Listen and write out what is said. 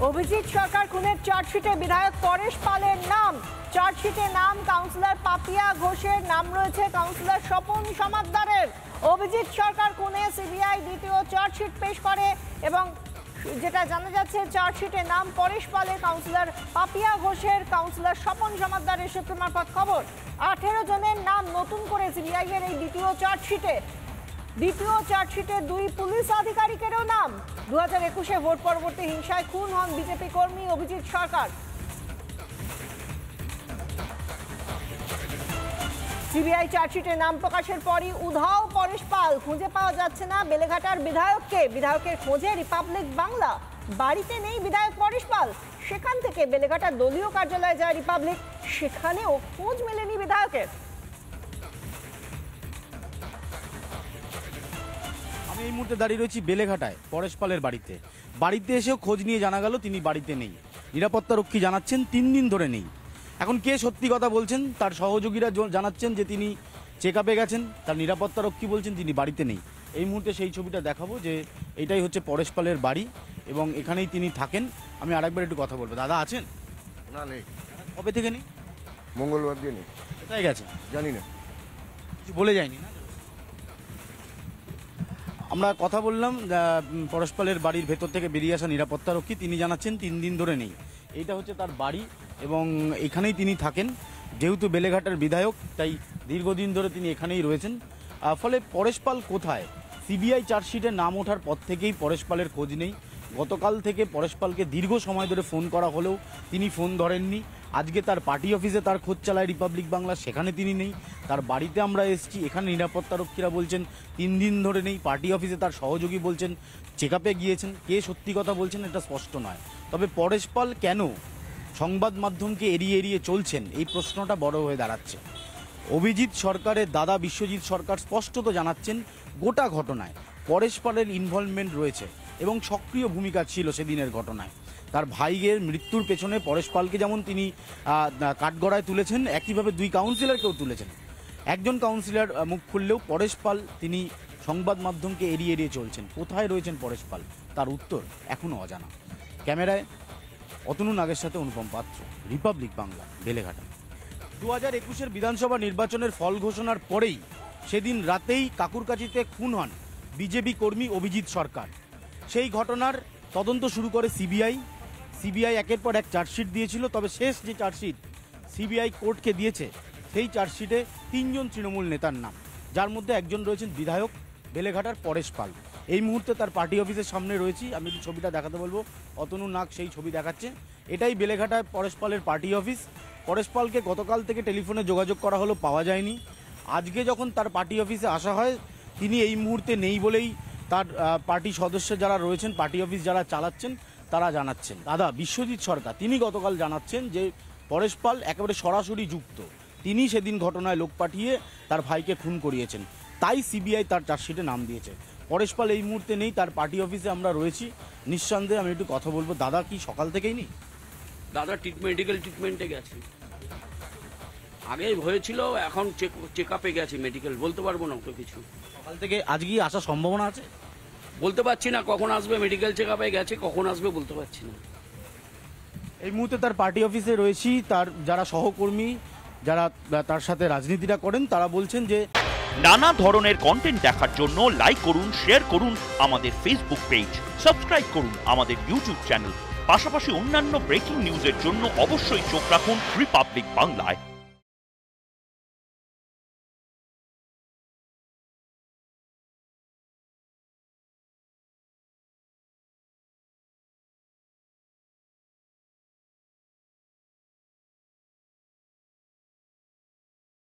অভিজিৎ সরকার খুনের চার্জশিটে বিধায়ক পরেশ পালের নাম। চার্জশিটে নাম কাউন্সিলর পাপিয়া ঘোষের, নাম রয়েছে কাউন্সিলর স্বপন সমাদ্দারের। অভিজিৎ সরকার খুনে সিবিআই দ্বিতীয় চার্জশিট পেশ করে এবং যেটা জানা যাচ্ছে চার্জশিটে নাম পরেশ পালের, কাউন্সিলর পাপিয়া ঘোষের, কাউন্সিলর স্বপন সমাদ্দারের সূত্র মারফত খবর। 18 জনের নাম নতুন করে সিবিআই এর এই দ্বিতীয় চার্জশিটে 2 পুলিশ আধিকারিকেরও নাম। 2021-এ ভোট পরবর্তী হিংসায় খুন হন বিজেপি কর্মী অভিজিৎ সরকার। সিবিআই চার্জশিটে নাম প্রকাশের পরই উধাও পরেশ পাল। খুঁজে পাওয়া যাচ্ছে না বেলেঘাটার বিধায়ককে। বিধায়কের খোঁজে রিপাবলিক বাংলা। বাড়িতে নেই বিধায়ক পরেশ পাল। সেখান থেকে বেলেঘাটার দলীয় কার্যালয়ে যায় রিপাবলিক, সেখানেও খোঁজ মেলেনি বিধায়কের। আমি এই মুহূর্তে দাঁড়িয়ে রয়েছি বেলেঘাটায় পরেশ পালের বাড়িতে। বাড়িতে এসেও খোঁজ নিয়ে জানা গেল তিনি বাড়িতে নেই। নিরাপত্তা রক্ষী জানাচ্ছেন 3 দিন ধরে নেই। এখন কে সত্যি কথা বলছেন? তার সহযোগীরা জানাচ্ছেন যে তিনি চেক আপে গেছেন, তার নিরাপত্তা রক্ষী বলছেন তিনি বাড়িতে নেই। এই মুহূর্তে সেই ছবিটা দেখাবো যে এইটাই হচ্ছে পরেশ পালের বাড়ি এবং এখানেই তিনি থাকেন। আমি আরেকবার একটু কথা বলবো। দাদা আছেন? না, নেই। কবে থেকে নেই? মঙ্গলবার দিয়ে নেই। কোথায় গেছে জানি না, কিছু বলে যায়নি না? আমরা কথা বললাম পরেশ পালের বাড়ির ভেতর থেকে বেরিয়ে আসা নিরাপত্তা রক্ষী, তিনি জানাচ্ছেন 3 দিন ধরে নেই। এইটা হচ্ছে তার বাড়ি এবং এখানেই তিনি থাকেন। যেহেতু বেলেঘাটার বিধায়ক তাই দীর্ঘদিন ধরে তিনি এখানেই রয়েছেন। ফলে পরেশ পাল কোথায়? সিবিআই চার্জশিটে নাম ওঠার পর থেকেই পরেশ পালের খোঁজ নেই। গতকাল থেকে পরেশ পালকে দীর্ঘ সময় ধরে ফোন করা হলেও তিনি ফোন ধরেননি। আজকে তার পার্টি অফিসে তার খোঁজ চালায় রিপাবলিক বাংলা, সেখানে তিনি নেই। তার বাড়িতে আমরা এসেছি, এখানে নিরাপত্তা রক্ষীরা বলছেন 3 দিন ধরে নেই। পার্টি অফিসে তার সহযোগী বলছেন চেক আপে গিয়েছেন। কে সত্যি কথা বলছেন এটা স্পষ্ট নয়। তবে পরেশ পাল কেন সংবাদ মাধ্যমকে এড়িয়ে এড়িয়ে চলছেন, এই প্রশ্নটা বড় হয়ে দাঁড়াচ্ছে। অভিজিৎ সরকারের দাদা বিশ্বজিৎ সরকার স্পষ্টত জানাচ্ছেন গোটা ঘটনায় পরেশ পালের ইনভলভমেন্ট রয়েছে এবং সক্রিয় ভূমিকা ছিল সেদিনের ঘটনায়। তার ভাইয়ের মৃত্যুর পেছনে পরেশ পালকে যেমন তিনি কাঠগড়ায় তুলেছেন, একইভাবে 2 কাউন্সিলরকেও তুলেছেন। একজন কাউন্সিলর মুখ খুললেও পরেশ পাল তিনি সংবাদ মাধ্যমকে এড়িয়ে এড়িয়ে চলছেন। কোথায় রয়েছেন পরেশ পাল, তার উত্তর এখনও অজানা। ক্যামেরায় অতনু নাগের সাথে অনুপম পাত্র, রিপাবলিক বাংলা, বেলেঘাটা। 2021-এর বিধানসভা নির্বাচনের ফল ঘোষণার পরেই সেদিন রাতেই কাকুরকাচিতে খুন হন বিজেপি কর্মী অভিজিৎ সরকার। সেই ঘটনার তদন্ত শুরু করে সিবিআই একের পর এক চার্জশিট দিয়েছিল। তবে শেষ যে চার্জশিট সিবিআই কোর্টকে দিয়েছে সেই চার্জশিটে 3 জন তৃণমূল নেতার নাম, যার মধ্যে একজন রয়েছেন বিধায়ক বেলেঘাটার পরেশ পাল। এই মুহূর্তে তার পার্টি অফিসের সামনে রয়েছি। আমি একটু ছবিটা দেখাতে বলবো। অতনু নাগ সেই ছবি দেখাচ্ছে। এটাই বেলেঘাটায় পরেশ পালের পার্টি অফিস। পরেশ পালকে গতকাল থেকে টেলিফোনে যোগাযোগ করা হলো, পাওয়া যায়নি। আজকে যখন তার পার্টি অফিসে আসা হয় তিনি এই মুহূর্তে নেই বলেই তার পার্টি সদস্য যারা রয়েছেন, পার্টি অফিস যারা চালাচ্ছেন তারা জানাচ্ছেন। দাদা বিশ্বজিৎ সরকার তিনি গতকাল জানাচ্ছেন যে পরেশ পাল একেবারে সরাসরি যুক্ত। তিনি সেদিন ঘটনায় লোক পাঠিয়ে তার ভাইকে খুন করিয়েছেন, তাই সিবিআই তার চার্জশিটে নাম দিয়েছে। পরেশ পাল এই মুহূর্তে নেই, তার পার্টি অফিসে আমরা রয়েছি। নিঃসন্দেহে আমি একটু কথা বলবো। দাদা কি সকাল থেকেই নেই? দাদা মেডিকেল ট্রিটমেন্টে গেছে, আগে হয়েছিল, এখন চেক আপে গেছে মেডিকেল। বলতে পারবো না তো কিছু। সকাল থেকে আজকে আসার সম্ভাবনা আছে? বলতে পারছি না, কখন আসবে মেডিকেল চেক আপে গেছে, কখন আসবে বলতে পারছি না। এই মুহূর্তে তার পার্টি অফিসে রয়েছি। তার যারা সহকর্মী, যারা তার সাথে রাজনীতিটা করেন, তারা বলছেন যে নানা ধরনের কন্টেন্ট দেখার জন্য লাইক করুন, শেয়ার করুন আমাদের ফেসবুক পেজ, সাবস্ক্রাইব করুন আমাদের ইউটিউব চ্যানেল। পাশাপাশি অন্যান্য ব্রেকিং নিউজের জন্য অবশ্যই চোখ রাখুন রিপাবলিক বাংলায়।